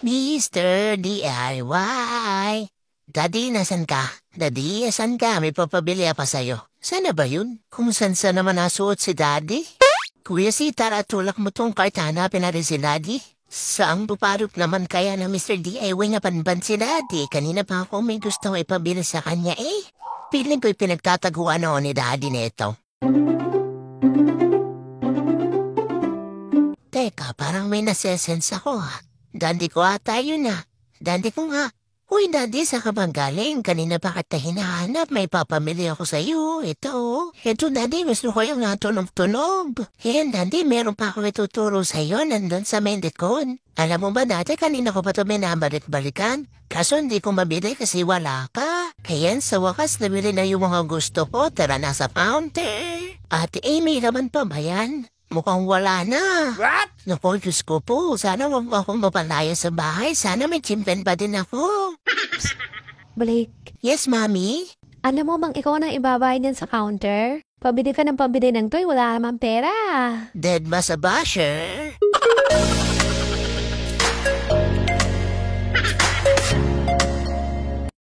Mr. DIY. Daddy, nasan ka? Daddy, asan ka? May papabili pa sa'yo. Sana ba yun? Kung saan naman nasuot si Daddy? Kuya si tara tulak mo tong kahit hanapin natin si Daddy. Saang puparok naman kaya na Mr. DIY na panban si Daddy? Kanina pa ako may gusto ipabili sa kanya eh. Piling ko'y pinagtataguan ako ni Daddy neto. Teka, parang may nasesense ako ha. Daddy ko ata yun ah. Daddy ko nga. Uy, Daddy, sa ka bang galing? Kanina pa kita hinahanap. May papamili ako sa iyo. Ito. Ito, Daddy, gusto ko yung natunog-tunog. Yan, Daddy, meron pa ako ituturo sa iyo. Nandun sa Mendicon. Alam mo ba, Daddy, kanina ko pa ito minabalik-balikan. Kaso hindi ko mabili kasi wala ka. Kaya sa wakas, nabili na yung mga gusto ko. Tara na sa counter. Ate Amy, naman pa ba yan? Mukhang wala na. What? Naku, Diyos ko po. Sana wag mo akong mapalaya sa bahay. Sana may chimpen pa din ako. Blake, Yes, Mami? alam mo bang ikaw nang ibabayad yan sa counter? Pabili ka ng pabili ng toy, wala namang pera. Dead ba sa basher?